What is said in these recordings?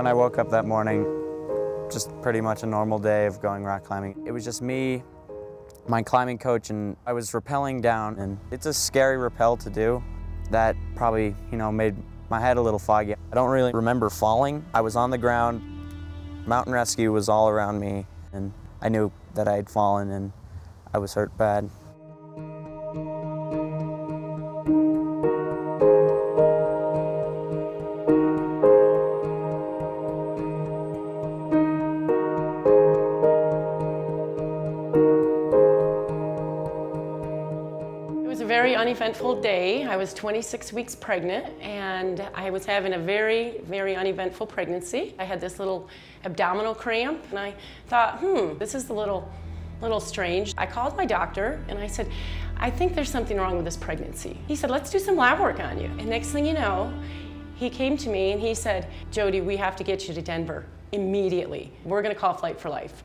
I woke up that morning, just pretty much a normal day of going rock climbing. It was just me, my climbing coach, and I was rappelling down, and it's a scary rappel to do. That probably, made my head a little foggy. I don't really remember falling. I was on the ground, mountain rescue was all around me, and I knew that I had fallen and I was hurt bad. Very uneventful day. I was 26 weeks pregnant and I was having a very, very uneventful pregnancy. I had this little abdominal cramp and I thought, this is a little strange. I called my doctor and I said, I think there's something wrong with this pregnancy. He said, let's do some lab work on you. And next thing you know, he came to me and he said, Jody, we have to get you to Denver immediately. We're gonna call Flight for Life.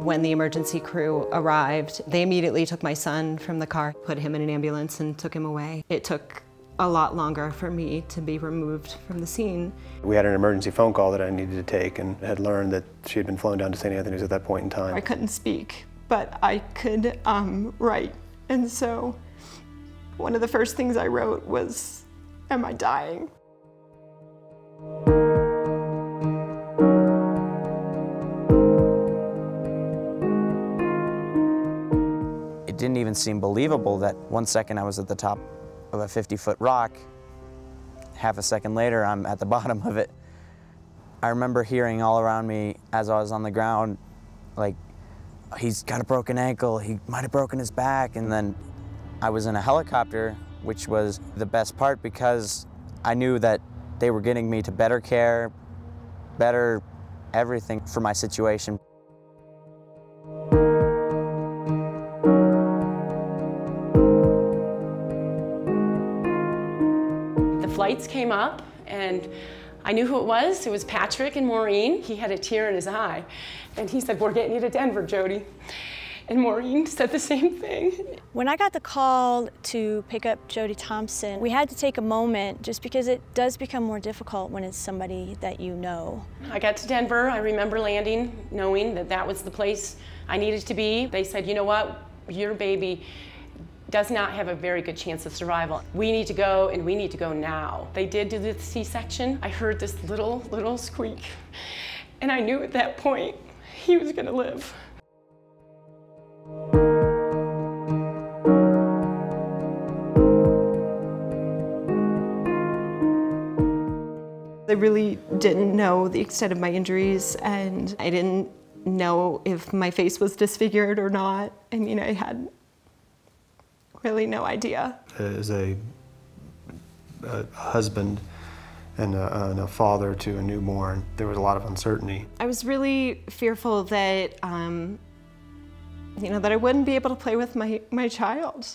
When the emergency crew arrived, they immediately took my son from the car, put him in an ambulance and took him away. It took a lot longer for me to be removed from the scene. We had an emergency phone call that I needed to take and had learned that she had been flown down to St. Anthony's at that point in time. I couldn't speak, but I could write. And so one of the first things I wrote was, am I dying? It didn't even seem believable that 1 second I was at the top of a 50-foot rock, half a second later I'm at the bottom of it. I remember hearing all around me as I was on the ground, like, he's got a broken ankle, he might have broken his back, and then I was in a helicopter, which was the best part because I knew that they were getting me to better care, better everything for my situation. Lights came up and I knew who it was. It was Patrick and Maureen. He had a tear in his eye and he said, we're getting you to Denver, Jody. And Maureen said the same thing. When I got the call to pick up Jody Thompson, we had to take a moment just because it does become more difficult when it's somebody that you know. I got to Denver. I remember landing, knowing that that was the place I needed to be. They said, you know what, your baby does not have a very good chance of survival. We need to go, and we need to go now. They did do the C-section. I heard this little squeak, and I knew at that point he was gonna live. I really didn't know the extent of my injuries, and I didn't know if my face was disfigured or not. I mean, I had really no idea. As a husband and a father to a newborn, there was a lot of uncertainty. I was really fearful that, that I wouldn't be able to play with my child.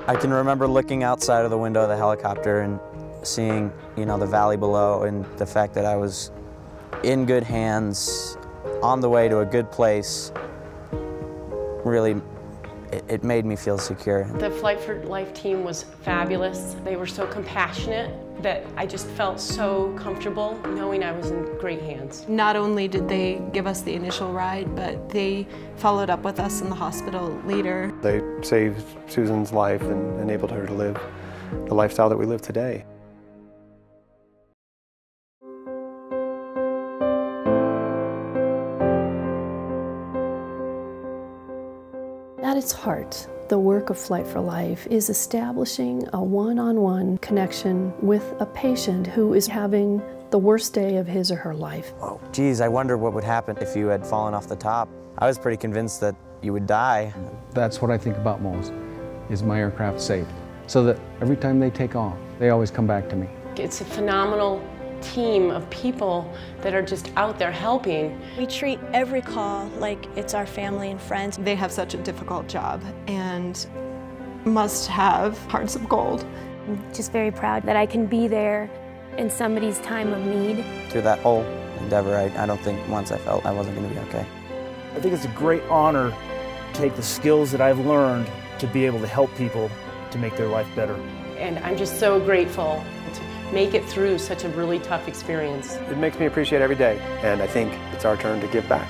I can remember looking outside of the window of the helicopter and seeing, the valley below, and the fact that I was in good hands, on the way to a good place. Really, it made me feel secure. The Flight for Life team was fabulous. They were so compassionate that I just felt so comfortable knowing I was in great hands. Not only did they give us the initial ride, but they followed up with us in the hospital later. They saved Susan's life and enabled her to live the lifestyle that we live today. At its heart, the work of Flight for Life is establishing a one-on-one connection with a patient who is having the worst day of his or her life. Oh, geez, I wonder what would happen if you had fallen off the top. I was pretty convinced that you would die. That's what I think about most, is my aircraft safe. So that every time they take off, they always come back to me. It's a phenomenal team of people that are just out there helping. We treat every call like it's our family and friends. They have such a difficult job and must have hearts of gold. I'm just very proud that I can be there in somebody's time of need. Through that whole endeavor, I don't think once I felt I wasn't going to be okay. I think it's a great honor to take the skills that I've learned to be able to help people to make their life better. And I'm just so grateful to make it through such a really tough experience. It makes me appreciate every day, and I think it's our turn to give back.